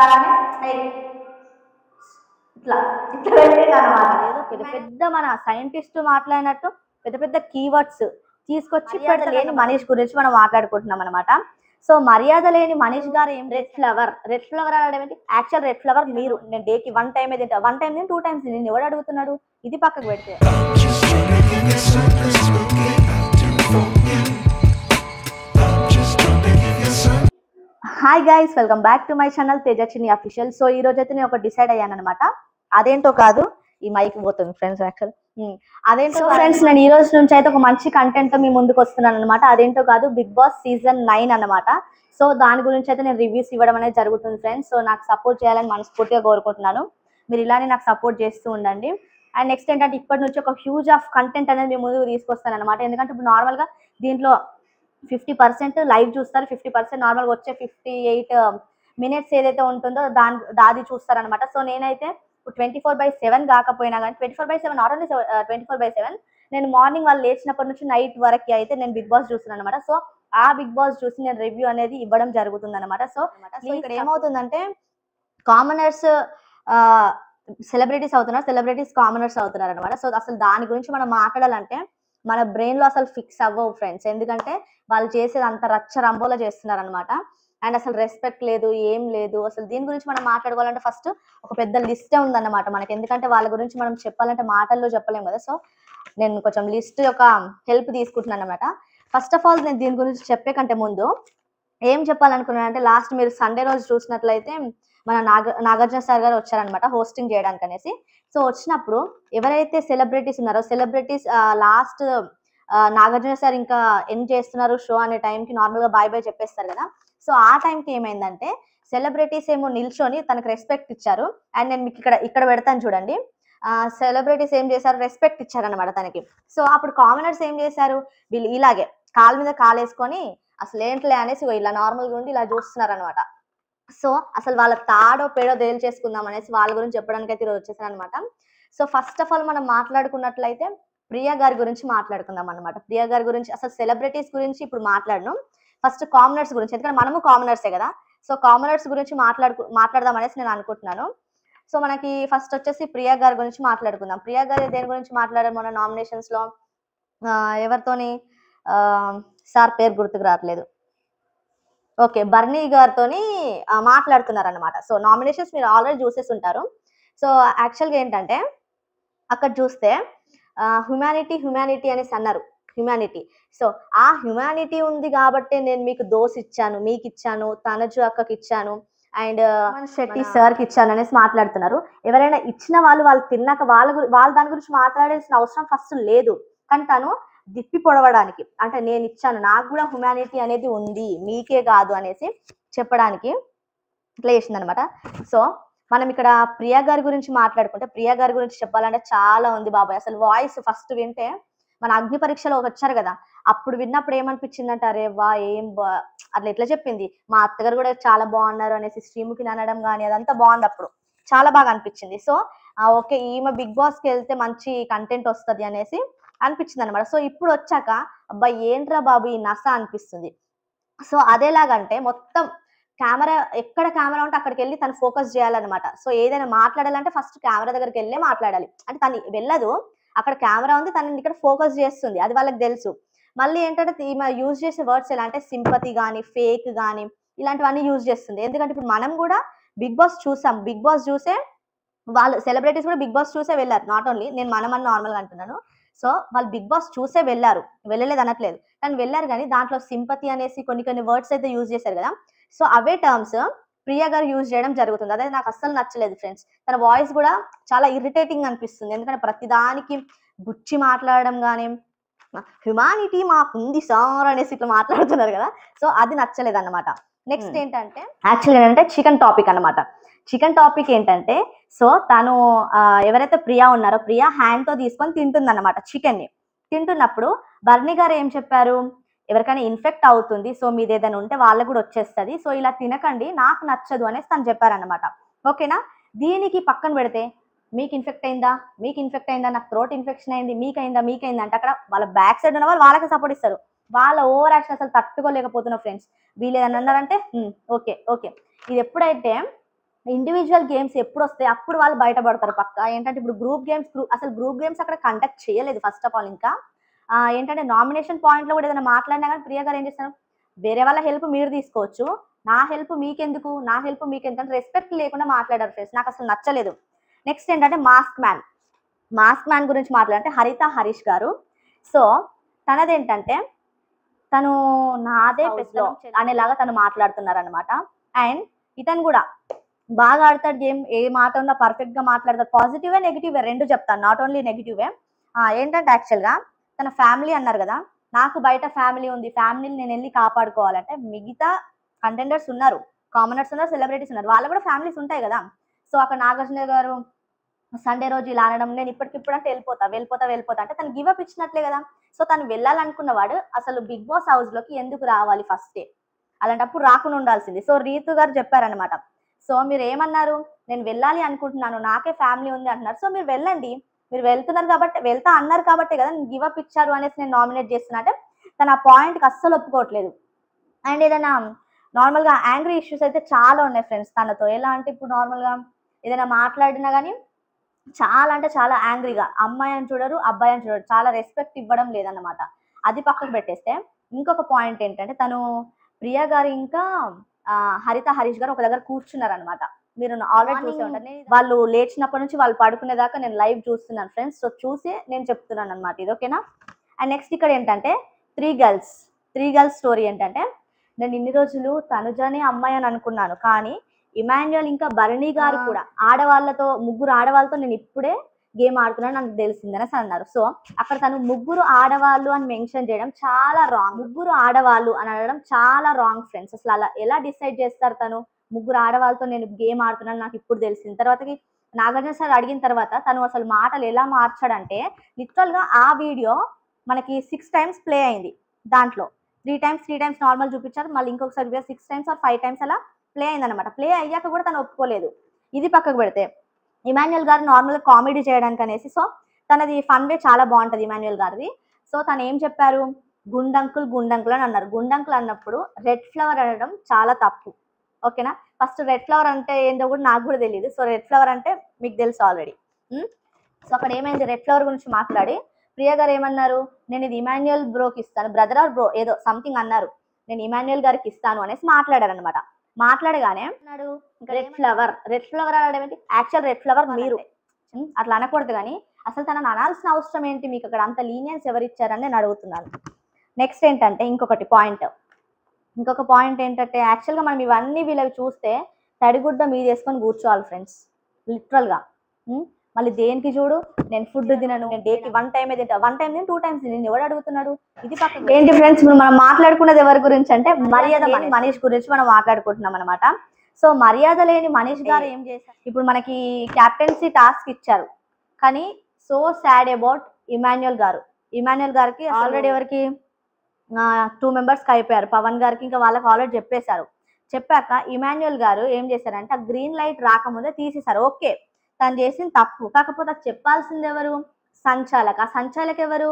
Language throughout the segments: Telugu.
రాగానే ఇట్లా ఇట్లా పెట్టిండు అనమాట. ఏదో పెద్ద పెద్ద మన సైంటిస్ట్ మాట్లాడినట్టు పెద్ద పెద్ద కీవర్డ్స్ తీసుకొచ్చి లేని మనీష్ గురించి మనం మాట్లాడుకుంటున్నాం అనమాట. సో మర్యాద లేని మనీష్ గారు ఏం రెడ్ ఫ్లవర్ అనడం ఏంటి? యాక్చువల్ రెడ్ ఫ్లవర్ మీరు. నేను డేకి 1 టైం తింటా, 1 టైం తిని 2 టైమ్స్ నేను ఎవడు అడుగుతున్నాడు? ఇది పక్కకు పెడితే hi guys, welcome back to my channel Teja Chinni official. So ఈ రోజు అయితే నేను ఒక డిసైడ్ అయ్యాను అనమాట. అదేంటో కాదు, ఈ మైక్ పోతుంది ఫ్రెండ్స్. యాక్చువల్ అదేంటో ఫ్రెండ్స్, నేను ఈ రోజు నుంచి అయితే ఒక మంచి కంటెంట్ తో మీ ముందుకు వస్తున్నాను అనమాట. అదేంటో కాదు, బిగ్ బాస్ సీజన్ 9 అనమాట. సో దాని గురించి అయితే నేను రివ్యూస్ ఇవ్వడం అనేది జరుగుతుంది ఫ్రెండ్స్. సో నాకు సపోర్ట్ చేయాలని మనస్ఫూర్తిగా కోరుకుంటున్నాను. మీరు ఇలానే నాకు సపోర్ట్ చేస్తూ ఉండండి. అండ్ నెక్స్ట్ ఏంటంటే, ఇప్పటి నుంచి ఒక హ్యూజ్ ఆఫ్ కంటెంట్ అనేది మీ ముందుకు తీసుకొస్తాను అనమాట. ఎందుకంటే ఇప్పుడు నార్మల్గా దీంట్లో 50% లైవ్ చూస్తారు, 50% నార్మల్గా వచ్చే 58 మినిట్స్ ఏదైతే ఉంటుందో దాది చూస్తారనమాట. సో నేనైతే 24/7 కాకపోయినా కానీ 24/7 నాట్ ఓన్లీ 24/7 నేను మార్నింగ్ వాళ్ళు లేచినప్పటి నుంచి నైట్ వరకు అయితే నేను బిగ్ బాస్ చూస్తున్నాను అనమాట. సో ఆ బిగ్ బాస్ చూసి నేను రివ్యూ అనేది ఇవ్వడం జరుగుతుంది అనమాట. సో ఇక్కడ ఏమవుతుందంటే, కామనర్స్ సెలబ్రిటీస్ అవుతున్నారు, సెలబ్రిటీస్ కామనర్స్ అవుతున్నారు అనమాట. సో అసలు దాని గురించి మనం మాట్లాడాలంటే మన బ్రెయిన్ లో అసలు ఫిక్స్ అవ్వవు ఫ్రెండ్స్. ఎందుకంటే వాళ్ళు చేసేది అంత రచ్చ రంబోలా చేస్తున్నారు అనమాట. అండ్ అసలు రెస్పెక్ట్ లేదు, ఏం లేదు. అసలు దీని గురించి మనం మాట్లాడుకోవాలంటే ఫస్ట్ ఒక పెద్ద లిస్టే ఉందన్నమాట మనకి. ఎందుకంటే వాళ్ళ గురించి మనం చెప్పాలంటే మాటల్లో చెప్పలేము కదా. సో నేను కొంచెం లిస్ట్ యొక్క హెల్ప్ తీసుకుంటున్నాను అనమాట. ఫస్ట్ ఆఫ్ ఆల్, నేను దీని గురించి చెప్పే కంటే ముందు ఏం చెప్పాలనుకున్నాను అంటే, లాస్ట్ మీరు సండే రోజు చూసినట్లయితే మన నాగార్జున సార్ గారు వచ్చారనమాట హోస్టింగ్ చేయడానికి అనేసి. సో వచ్చినప్పుడు ఎవరైతే సెలబ్రిటీస్ ఉన్నారో, సెలబ్రిటీస్ లాస్ట్ నాగార్జున సార్ ఇంకా ఎండ్ చేస్తున్నారు షో అనే టైంకి నార్మల్గా బాయ్ బాయ్ చెప్పేస్తారు కదా. సో ఆ టైంకి ఏమైందంటే, సెలబ్రిటీస్ ఏమో నిల్చొని తనకు రెస్పెక్ట్ ఇచ్చారు. అండ్ నేను మీకు ఇక్కడ పెడతాను చూడండి. సెలబ్రిటీస్ ఏం చేశారు, రెస్పెక్ట్ ఇచ్చారనమాట తనకి. సో అప్పుడు కామనర్స్ ఏం చేశారు, వీళ్ళు ఇలాగే కాలు మీద కాలేసుకొని అసలు ఏంట్లే అనేసి ఇలా నార్మల్గా ఉండి ఇలా చూస్తున్నారు అనమాట. సో అసలు వాళ్ళ తాడో పేడో తేల్చేసుకుందాం అనేసి వాళ్ళ గురించి చెప్పడానికి అయితే ఈరోజు వచ్చేసాను అనమాట. సో ఫస్ట్ ఆఫ్ ఆల్ మనం మాట్లాడుకున్నట్లయితే ప్రియా గారి గురించి మాట్లాడుకుందాం అనమాట. ప్రియా గారి గురించి, అసలు సెలబ్రిటీస్ గురించి ఇప్పుడు మాట్లాడను, ఫస్ట్ కామనర్స్ గురించి. ఎందుకంటే మనము కామనర్సే కదా. సో కామనర్స్ గురించి మాట్లాడదాం అనేసి నేను అనుకుంటున్నాను. సో మనకి ఫస్ట్ వచ్చేసి ప్రియా గారి గురించి మాట్లాడుకుందాం. ప్రియా గారు దేని గురించి మాట్లాడారు మన నామినేషన్స్ లో? ఎవరితోని సార్ పేరు గుర్తుకు రావట్లేదు. ఓకే, బర్నీ గారితోని మాట్లాడుతున్నారు అనమాట. సో నామినేషన్స్ మీరు ఆల్రెడీ చూసేసి ఉంటారు. సో యాక్చువల్గా ఏంటంటే, అక్కడ చూస్తే హ్యుమానిటీ అనేసి అన్నారు. హ్యుమానిటీ. సో ఆ హ్యుమానిటీ ఉంది కాబట్టి నేను మీకు దోస్ ఇచ్చాను, మీకు ఇచ్చాను, తనజు అక్కకి ఇచ్చాను, అండ్ శెట్టి సార్కి ఇచ్చాను అనేసి మాట్లాడుతున్నారు. ఎవరైనా ఇచ్చిన వాళ్ళు తిన్నాక వాళ్ళు దాని గురించి మాట్లాడాల్సిన అవసరం ఫస్ట్ లేదు. కానీ తను దిప్పి పొడవడానికి, అంటే నేను ఇచ్చాను, నాకు కూడా హ్యుమానిటీ అనేది ఉంది, మీకే కాదు అనేసి చెప్పడానికి ఇట్లా చేసింది అనమాట. సో మనం ఇక్కడ ప్రియా గారి గురించి మాట్లాడుకుంటే, ప్రియా గారి గురించి చెప్పాలంటే చాలా ఉంది బాబాయ్. అసలు వాయిస్ ఫస్ట్ వింటే, మన అగ్ని పరీక్షలో వచ్చారు కదా, అప్పుడు విన్నప్పుడు ఏమనిపించిందంటే, అరే వా అట్లా ఎట్లా చెప్పింది, మా అత్తగారు కూడా చాలా బాగున్నారు అనేసి శ్రీముఖి అనడం కానీ అదంతా బాగుంది. అప్పుడు చాలా బాగా అనిపించింది. సో ఓకే, ఈమె బిగ్ బాస్కి వెళ్తే మంచి కంటెంట్ వస్తుంది అనేసి అనిపించింది అనమాట. సో ఇప్పుడు వచ్చాక అబ్బాయి ఏంట్రా బాబు ఈ నస అనిపిస్తుంది. సో అదేలాగంటే మొత్తం కెమెరా, ఎక్కడ కెమెరా ఉంటే అక్కడికి వెళ్ళి తను ఫోకస్ చేయాలన్నమాట. సో ఏదైనా మాట్లాడాలంటే ఫస్ట్ కెమెరా దగ్గరికి వెళ్ళే మాట్లాడాలి. అంటే తను వెళ్ళదు, అక్కడ కెమెరా ఉంది, తనని ఇక్కడ ఫోకస్ చేస్తుంది, అది వాళ్ళకి తెలుసు. మళ్ళీ ఏంటంటే ఈమె యూజ్ చేసే వర్డ్స్ ఎలా అంటే సింపతి కానీ, ఫేక్ కానీ, ఇలాంటివన్నీ యూజ్ చేస్తుంది. ఎందుకంటే ఇప్పుడు మనం కూడా బిగ్ బాస్ చూసాం, బిగ్ బాస్ చూసే వాళ్ళు సెలబ్రిటీస్ కూడా బిగ్ బాస్ చూసే వెళ్ళారు. నాట్ ఓన్లీ నేను మనమని నార్మల్గా అంటున్నాను. సో వాళ్ళు బిగ్ బాస్ చూసే వెళ్ళారు, వెళ్ళలేదు అనట్లేదు, కానీ వెళ్ళారు. కానీ దాంట్లో సింపతి అనేసి కొన్ని వర్డ్స్ అయితే యూజ్ చేశారు కదా. సో అవే టర్మ్స్ ప్రియా గారు యూజ్ చేయడం జరుగుతుంది. అదే నాకు అస్సలు నచ్చలేదు ఫ్రెండ్స్. తన వాయిస్ కూడా చాలా ఇరిటేటింగ్ అనిపిస్తుంది. ఎందుకంటే ప్రతిదానికి గుచ్చి మాట్లాడడం కానీ, హ్యుమానిటీ మాకుంది సార్ అనేసి ఇట్లా మాట్లాడుతున్నారు కదా. సో అది నచ్చలేదు అన్నమాట. నెక్స్ట్ ఏంటంటే, యాక్చువల్ ఏంటంటే చికెన్ టాపిక్ అనమాట. చికెన్ టాపిక్ ఏంటంటే, సో తను ఎవరైతే ప్రియా ఉన్నారో, ప్రియా హ్యాండ్ తో తీసుకొని తింటుంది అనమాట చికెన్ ని. తింటున్నప్పుడు బర్నీ గారు ఏం చెప్పారు, ఎవరికైనా ఇన్ఫెక్ట్ అవుతుంది, సో మీది ఏదైనా ఉంటే వాళ్ళకు కూడా వచ్చేస్తుంది, సో ఇలా తినకండి, నాకు నచ్చదు అనేసి తను చెప్పారనమాట. ఓకేనా. దీనికి పక్కన పెడితే, మీకు ఇన్ఫెక్ట్ అయిందా, నాకు థ్రోట్ ఇన్ఫెక్షన్ అయింది, మీకైందా అంటే అక్కడ వాళ్ళ బ్యాక్ సైడ్ ఉన్న వాళ్ళు వాళ్ళకి సపోర్ట్ ఇస్తారు. వాళ్ళ ఓవర్ యాక్షన్ అసలు తట్టుకోలేకపోతున్నా ఫ్రెండ్స్. వీళ్ళు ఏదన్నా అన్నారంటే ఓకే. ఇది ఎప్పుడైతే ఇండివిజువల్ గేమ్స్ ఎప్పుడు వస్తాయి అప్పుడు వాళ్ళు బయటపడతారు పక్క. ఏంటంటే ఇప్పుడు గ్రూప్ గేమ్స్ అక్కడ కండక్ట్ చేయలేదు ఫస్ట్ ఆఫ్ ఆల్. ఇంకా ఏంటంటే నామినేషన్ పాయింట్లో కూడా ఏదైనా మాట్లాడినా కానీ ప్రియ గారు ఏం చేస్తారు, వేరే వాళ్ళ హెల్ప్ మీరు తీసుకోవచ్చు, నా హెల్ప్ మీకెందుకు, నా హెల్ప్ మీకెందుకు అంటే రెస్పెక్ట్ లేకుండా మాట్లాడారు ఫ్రెండ్స్. నాకు అసలు నచ్చలేదు. నెక్స్ట్ ఏంటంటే మాస్క్ మ్యాన్ గురించి మాట్లాడంటే హరిత హరీష్ గారు. సో తనదేంటంటే తను నాదే పెద్దలం అనేలాగా తను మాట్లాడుతున్నారు అనమాట. అండ్ ఇతను కూడా బాగా ఆడతాడు గేమ్, ఏ మాట ఉన్నా పర్ఫెక్ట్ గా మాట్లాడతాడు. పాజిటివే నెగిటివే రెండు చెప్తాను, నాట్ ఓన్లీ నెగిటివే. ఏంటంటే యాక్చువల్గా తన ఫ్యామిలీ అన్నారు కదా, నాకు బయట ఫ్యామిలీ ఉంది, ఫ్యామిలీని నేను వెళ్ళి కాపాడుకోవాలంటే మిగతా కంటెండర్స్ ఉన్నారు, కామనర్స్ ఉన్నారు, సెలబ్రిటీస్ ఉన్నారు, వాళ్ళు కూడా ఫ్యామిలీస్ ఉంటాయి కదా. సో అక్కడ నాగార్జున గారు సండే రోజు ఇలా అనడం, నేను ఇప్పటికిప్పుడు అంటే వెళ్ళిపోతా అంటే తను గివ్ అప్ ఇచ్చినట్లే కదా. సో తను వెళ్ళాలనుకున్నవాడు అసలు బిగ్ బాస్ హౌస్ లోకి ఎందుకు రావాలి ఫస్టే, అలాంటప్పుడు రాకుండా ఉండాల్సింది. సో రీతు గారు చెప్పారనమాట, సో మీరు ఏమన్నారు, నేను వెళ్ళాలి అనుకుంటున్నాను, నాకే ఫ్యామిలీ ఉంది అంటున్నారు, సో మీరు వెళ్ళండి, మీరు వెళ్తున్నారు కాబట్టి వెళ్తా అన్నారు కాబట్టి కదా నేను గివ్ అప్ ఇచ్చారు అనేసి నేను నామినేట్ చేస్తున్నా అంటే తను ఆ పాయింట్కి అస్సలు ఒప్పుకోవట్లేదు. అండ్ ఏదైనా నార్మల్గా యాంగ్రీ ఇష్యూస్ అయితే చాలా ఉన్నాయి ఫ్రెండ్స్ తనతో. ఎలా అంటే ఇప్పుడు నార్మల్గా ఏదైనా మాట్లాడినా కానీ చాలా అంటే చాలా యాంగ్రీగా, అమ్మాయి అని చూడరు, అబ్బాయి అని చూడరు, చాలా రెస్పెక్ట్ ఇవ్వడం లేదన్నమాట. అది పక్కకు పెట్టేస్తే ఇంకొక పాయింట్ ఏంటంటే తను ప్రియా గారు ఇంకా హరిత హరీష్ గారు ఒక దగ్గర కూర్చున్నారనమాట. మీరు ఆల్రెడీ చూసే ఉంటారు, వాళ్ళు లేచినప్పటి నుంచి వాళ్ళు పడుకునేదాకా నేను లైవ్ చూస్తున్నాను ఫ్రెండ్స్. సో చూసి నేను చెప్తున్నాను అనమాట ఇది, ఓకేనా. అండ్ నెక్స్ట్ ఇక్కడ ఏంటంటే త్రీ గర్ల్స్ స్టోరీ ఏంటంటే, నేను ఇన్ని రోజులు తనుజనే అమ్మాయి అని అనుకున్నాను, కానీ ఇమాన్యుయల్ ఇంకా భరణి గారు కూడా ముగ్గురు ఆడవాళ్ళతో నేను ఇప్పుడే గేమ్ ఆడుతున్నాను నాకు తెలిసిందని అన్నారు. సో అక్కడ తను ముగ్గురు ఆడవాళ్ళు అని మెన్షన్ చేయడం చాలా రాంగ్. ముగ్గురు ఆడవాళ్ళు అని అనడం చాలా రాంగ్ ఫ్రెండ్స్. అసలు అలా ఎలా డిసైడ్ చేస్తారు, తను ముగ్గురు ఆడవాళ్ళతో నేను గేమ్ ఆడుతున్నాను నాకు ఇప్పుడు తెలిసింది. తర్వాతకి నాగార్జున సార్ అడిగిన తర్వాత తను అసలు మాటలు ఎలా మార్చాడంటే, లిటరల్ గా ఆ వీడియో మనకి 6 times ప్లే అయింది, దాంట్లో 3 times నార్మల్ చూపించారు, మళ్ళీ ఇంకొకసారి 6 times or 5 times అలా ప్లే అయిందనమాట. ప్లే అయ్యాక కూడా తను ఒప్పుకోలేదు. ఇది పక్కకు పెడితే ఇమాన్యుయల్ గారు నార్మల్గా కామెడీ చేయడానికి అనేసి, సో తనది ఫన్ వే చాలా బాగుంటుంది ఇమాన్యుయల్ గారిది. సో తను ఏం చెప్పారు, గుండంకుల్ అని అన్నారు. గుండంకుల్ అన్నప్పుడు రెడ్ ఫ్లవర్ అనడం చాలా తప్పు, ఓకేనా. ఫస్ట్ రెడ్ ఫ్లవర్ అంటే ఏంటో కూడా నాకు కూడా తెలియదు. సో రెడ్ ఫ్లవర్ అంటే మీకు తెలుసు ఆల్రెడీ. సో అక్కడ ఏమైంది, రెడ్ ఫ్లవర్ గురించి మాట్లాడి ప్రియ గారు ఏమన్నారు, నేను ఇది ఇమాన్యుయల్ బ్రోకి ఇస్తాను, బ్రదర్ ఆర్ బ్రో ఏదో సంథింగ్ అన్నారు, నేను ఇమాన్యుయల్ గారికి ఇస్తాను అనేసి మాట్లాడారు అనమాట. మాట్లాడగానే అన్నాడు రెడ్ ఫ్లవర్ అనడం ఏంటి, యాక్చువల్ రెడ్ ఫ్లవర్ మీరు అట్లా అనకూడదు, కానీ అసలు తనని అనాల్సిన అవసరం ఏంటి, మీకు అక్కడ అంత లీనియన్స్ ఎవరు ఇచ్చారని నేను అడుగుతున్నాను. నెక్స్ట్ ఏంటంటే ఇంకొక పాయింట్ ఏంటంటే యాక్చువల్గా మనం ఇవన్నీ వీళ్ళవి చూస్తే తడిగుడ్డ మీద వేసుకొని కూర్చోవాలి ఫ్రెండ్స్, లిటరల్గా. మళ్ళీ దేనికి చూడు, నేను ఫుడ్ తినను, నేను డేకి 1 time తింటా, 1 time తిని 2 times తిని ఎవడు అడుగుతున్నాడు, ఇది పక్కన ఏంటి ఫ్రెండ్స్. మనం మాట్లాడుకున్నది ఎవరి గురించి అంటే మర్యాద మనీష్ గురించి మనం మాట్లాడుకుంటున్నాం అనమాట. సో మర్యాద లేని మనీష్ గారు ఏం చేశారు, ఇప్పుడు మనకి క్యాప్టెన్సీ టాస్క్ ఇచ్చారు, కానీ సో సాడ్ అబౌట్ ఇమాన్యుయల్ గారికి ఆల్రెడీ ఎవరికి 2 members అయిపోయారు, పవన్ గారికి ఇంకా వాళ్ళకి ఆల్రెడీ చెప్పాక ఇమాన్యుయల్ గారు ఏం చేశారంటే ఆ గ్రీన్ లైట్ రాకముందే తీసేశారు. ఓకే తను చేసింది తప్పు, కాకపోతే అది చెప్పాల్సింది ఎవరు, సంచాలక్. ఆ సంచాలక్ ఎవరు,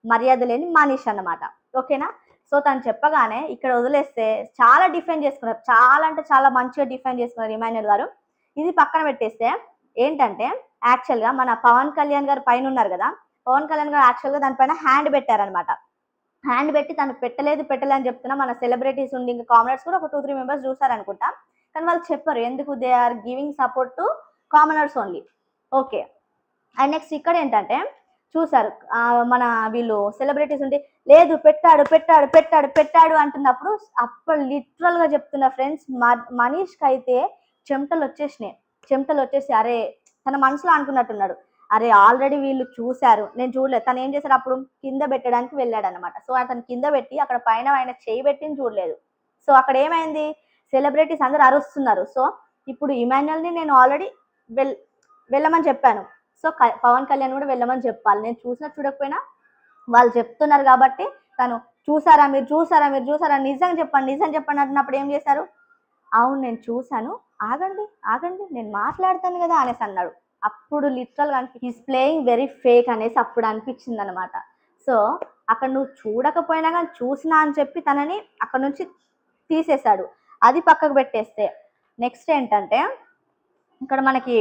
మర్యాద లేని మనీష్ అన్నమాట, ఓకేనా. సో తను చెప్పగానే ఇక్కడ వదిలేస్తే చాలా డిఫెండ్ చేసుకున్నారు, చాలా అంటే చాలా మంచిగా డిఫెండ్ చేసుకున్నారు ఇమాన్యుయల్ గారు. ఇది పక్కన పెట్టేస్తే ఏంటంటే యాక్చువల్గా మన పవన్ కళ్యాణ్ గారు పైన ఉన్నారు కదా, పవన్ కళ్యాణ్ గారు యాక్చువల్గా దానిపైన హ్యాండ్ పెట్టారనమాట. హ్యాండ్ పెట్టి తను పెట్టలేదు అని చెప్తున్నా మన సెలబ్రిటీస్ ఉండి ఇంకా కామనర్స్ కూడా ఒక 2-3 members చూసారనుకుంటా, కానీ వాళ్ళు చెప్పారు ఎందుకు, they are giving support to commoners only, okay. And next ఇక్కడ ఏంటంటే చూసారు మన వీళ్ళు సెలబ్రిటీస్ ఉండి లేదు పెట్టాడు అంటున్నప్పుడు అప్పుడు లిటరల్ గా చెప్తున్నా ఫ్రెండ్స్, మనీష్కి అయితే చెమటలు వచ్చేసి అరే తన మనసులో అనుకున్నట్టున్నాడు, అరే ఆల్రెడీ వీళ్ళు చూశారు నేను చూడలేదు, తను ఏం చేశారు అప్పుడు కింద పెట్టడానికి వెళ్ళాడు అనమాట. సో అతను కింద పెట్టి అక్కడ పైన ఆయన చేయి పెట్టిని చూడలేదు. సో అక్కడ ఏమైంది, సెలబ్రిటీస్ అందరు అరుస్తున్నారు. సో ఇప్పుడు ఇమాన్యుయల్ని నేను ఆల్రెడీ వెళ్ళమని చెప్పాను, సో పవన్ కళ్యాణ్ కూడా వెళ్ళమని చెప్పాలి, నేను చూసినా చూడకపోయినా వాళ్ళు చెప్తున్నారు కాబట్టి తను చూసారా మీరు చూసారా నిజం చెప్పండి అంటున్నప్పుడు ఏం చేశారు, అవును నేను చూశాను, ఆగండి నేను మాట్లాడతాను కదా అనేసి అన్నాడు. అప్పుడు లిటరల్గా హీస్ ప్లేయింగ్ వెరీ ఫేక్ అనేసి అప్పుడు అనిపించింది అనమాట. సో అక్కడ నువ్వు చూడకపోయినా కానీ చూసినా అని చెప్పి తనని అక్కడ నుంచి తీసేశాడు. అది పక్కకు పెట్టేస్తే నెక్స్ట్ ఏంటంటే ఇక్కడ మనకి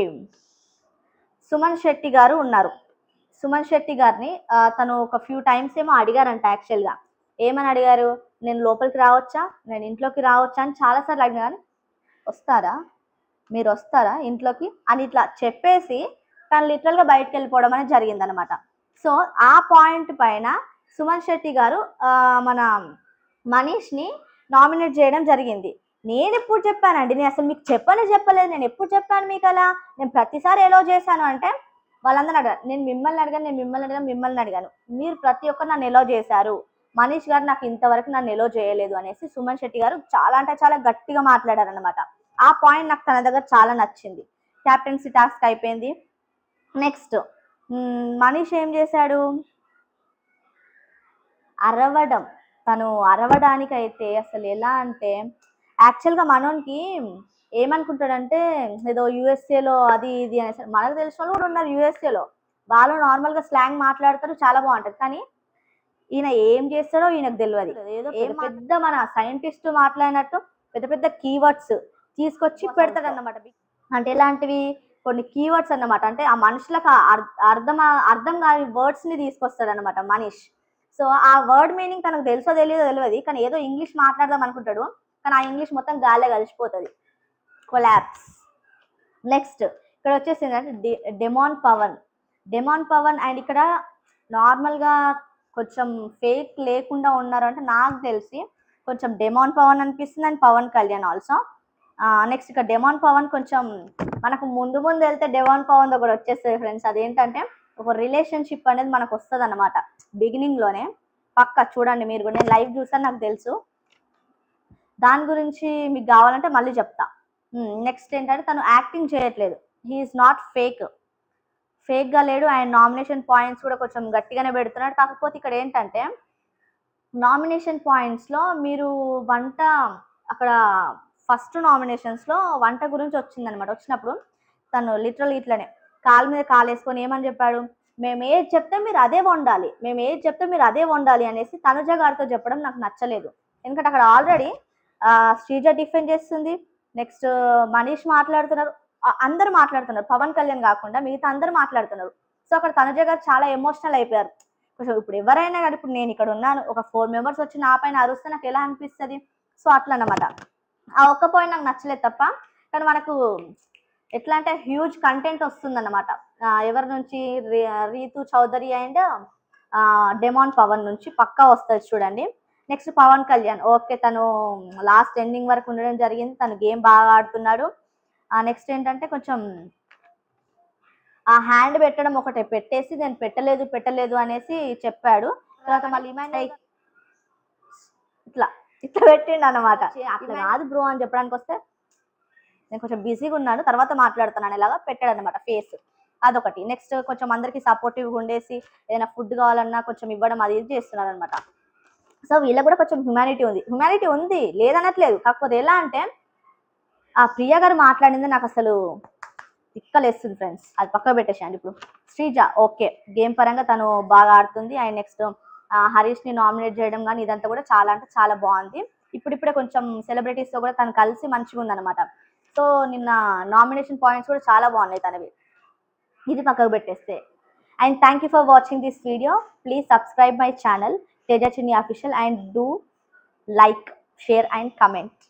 సుమన్ శెట్టి గారు ఉన్నారు. సుమన్ శెట్టి గారిని తను ఒక ఫ్యూ టైమ్స్ ఏమో అడిగారంట యాక్చువల్‌గా. ఏమని అడిగారు? "నేను లోపలికి రావచ్చా? నేను ఇంట్లోకి రావచ్చా?" అని చాలా సార్లు అడిగినా గాని, "వస్తారా? మీరొస్తారా ఇంట్లోకి?" అని ఇట్లా చెప్పేసి తను లిటరల్‌గా బయటికెళ్ళిపోవడం అనేది జరిగిందనమాట. సో, ఆ పాయింట్ పైన సుమన్ శెట్టి గారు మన మనీష్‌ని నామినేట్ చేయడం జరిగింది. నేనెప్పుడు చెప్పానండి? నేనసలు మీకు చెప్పలేదు. నేనెప్పుడు చెప్పాను మీకలా? నేను ప్రతిసారి ఎలో చేశాను అంటే వాళ్ళందరిని అడిగారు. నేను మిమ్మల్ని అడిగాను. మీరు ప్రతి ఒక్కరు నన్ను ఎలో చేశారు. మనీష్ గారు నాకు ఇంతవరకు నన్ను ఎలో చేయలేదు అనేసి సుమన్ శెట్టి గారు చాలా అంటే చాలా గట్టిగా మాట్లాడారనమాట. ఆ పాయింట్ నాకు తన దగ్గర చాలా నచ్చింది. కెప్టెన్సీ టాస్క్ అయిపోయింది. నెక్స్ట్ మనీష్ ఏం చేశాడు? అరవడం. తను అరవడానికైతే అసలు ఎలా అంటే యాక్చువల్‌గా మనోనికి ఏమనుకుంటాడంటే ఏదో యూఎస్ఏలో అది ఇది అనేసి మనకు తెలిసినోళ్ళు కూడా ఉన్నారు యూఎస్ఏలో. వాళ్ళు నార్మల్‌గా స్లాంగ్ మాట్లాడతారు చాలా బావుంటది. కానీ ఈయన ఏం చేస్తాడో ఈయనకు తెలవది. ఏదో పెద్ద మన సైంటిస్ట్ మాట్లాడినట్టు పెద్ద పెద్ద కీవర్డ్స్ తీసుకొచ్చి పెడతాడన్నమాట. అంటే ఎలాంటివి? కొన్ని కీవర్డ్స్ అన్నమాట. అంటే ఆ మనుషులకు అర్థం కాని వర్డ్స్‌ని తీసుకొస్తాడన్నమాట మనీష్. సో, ఆ వర్డ్ మీనింగ్ తనకు తెలుసో తెలీదో తెలవది. కానీ ఏదో ఇంగ్లీష్ మాట్లాడదాం అనుకుంటాడు. కానీ ఆ ఇంగ్లీష్ మొత్తం గాల్లో కలిసిపోతది. కొలాప్స్. నెక్స్ట్ ఇక్కడ వచ్చేసిందంటే డెమాన్ పవన్ అండ్ ఇక్కడ నార్మల్‌గా కొంచెం ఫేక్ లేకుండా ఉన్నారు అంటే నాకు తెలిసి కొంచెం డెమాన్ పవన్ అనిపిస్తుంది and Pawan Kalyan also. Next ఇక్కడ డెమాన్ పవన్ కొంచెం మనకు ముందు వెళ్తే డెమాన్ పవన్‌ది ఒకటి వచ్చేస్తది ఫ్రెండ్స్. అదేంటంటే ఒక రిలేషన్‌షిప్ అనేది మనకు వస్తదన్నమాట బిగినింగ్‌లోనే. పక్కా చూడండి మీరు కూడా. నేను లైవ్ చూసాను నాకు తెలుసు. దాని గురించి మీకు కావాలంటే మళ్ళీ చెప్తా. నెక్స్ట్ ఏంటంటే తను యాక్టింగ్ చేయట్లేదు. హీ ఈజ్ నాట్ ఫేక్‌గా లేడు అండ్ నామినేషన్ పాయింట్స్ కూడా కొంచెం గట్టిగానే పెడుతున్నాడు. కాకపోతే ఇక్కడ ఏంటంటే నామినేషన్ పాయింట్స్‌లో మీరు వంట అక్కడ ఫస్ట్ నామినేషన్స్‌లో వంట గురించి వచ్చిందనమాట. వచ్చినప్పుడు తను లిటరల్లీ ఇట్లనే కాలు మీద కాలేసుకొని ఏమని చెప్పాడు? మేమేది చెప్తే మీరు అదే వండాలి అనేసి తనుజ గారితో చెప్పడం నాకు నచ్చలేదు. ఎందుకంటే అక్కడ ఆల్రెడీ శ్రీజ డిఫెండ్ చేస్తుంది. నెక్స్ట్ మనీష్ మాట్లాడుతున్నారు. అందరూ మాట్లాడుతున్నారు. పవన్ కళ్యాణ్ కాకుండా మిగతా అందరూ మాట్లాడుతున్నారు. సో, అక్కడ తనుజ గారు చాలా ఎమోషనల్ అయిపోయారు. కొంచెం ఇప్పుడు ఎవరైనా కానీ ఇప్పుడు నేను ఇక్కడ ఉన్నాను. ఒక 4 మెంబర్స్ వచ్చి నా పైన అరుస్తే నాకు ఎలా అనిపిస్తది? సో, అట్లా అన్నమాట. ఆ ఒక్క పాయింట్ నాకు నచ్చలేదు తప్ప. కానీ మనకు ఎట్లా అంటే హ్యూజ్ కంటెంట్ వస్తుందన్నమాట. ఎవరి నుంచి రీతు చౌదరి అండ్ డెమాన్ పవన్ నుంచి పక్కా వస్తది చూడండి. నెక్స్ట్ పవన్ కళ్యాణ్. ఓకే. తను లాస్ట్ ఎండింగ్ వరకు ఉండడం జరిగింది. తను గేమ్ బాగా ఆడుతున్నాడు. నెక్స్ట్ ఏంటంటే కొంచెం ఆ హ్యాండ్ పెట్టడం ఒకటే పెట్టేసి నేను పెట్టలేదు అనేసి చెప్పాడు. తర్వాత మళ్ళీ ఇట్లా పెట్టిండన్నమాట. అట్లా కాదు బ్రో అని చెప్పడానికి వస్తే నేను కొంచెం బిజీగా ఉన్నాను తర్వాత మాట్లాడుతున్నాను ఇలాగా పెట్టాడన్నమాట ఫేస్. అదొకటి. నెక్స్ట్ కొంచెం అందరికి సపోర్టివ్‌గా ఉండేసి ఏదైనా ఫుడ్ కావాలన్నా కొంచెం ఇవ్వడం అది ఇది చేస్తున్నారనమాట. సో, వీళ్ళకి కూడా కొంచెం హ్యుమానిటీ ఉంది లేదనట్లేదు. కాకపోతే ఎలా అంటే ఆ ప్రియ గారు మాట్లాడింది నాకు అసలు తిక్కలేస్తుంది ఫ్రెండ్స్. అది పక్కకు పెట్టేసేయండి. ఇప్పుడు శ్రీజ ఓకే. గేమ్ పరంగా తను బాగా ఆడుతుంది. అండ్ నెక్స్ట్ హరీష్‌ని నామినేట్ చేయడం గానీ ఇదంతా కూడా చాలా అంటే చాలా బాగుంది. ఇప్పుడిప్పుడే కొంచెం సెలబ్రిటీస్‌తో కూడా తను కలిసి మంచిగుందనమాట. సో, నిన్న నామినేషన్ పాయింట్స్ కూడా చాలా బాగున్నాయి తనవి. ఇది పక్కకు పెట్టేస్తే. And thank you for watching this video. Please subscribe my channel Teja Chinni official and do like, share and comment.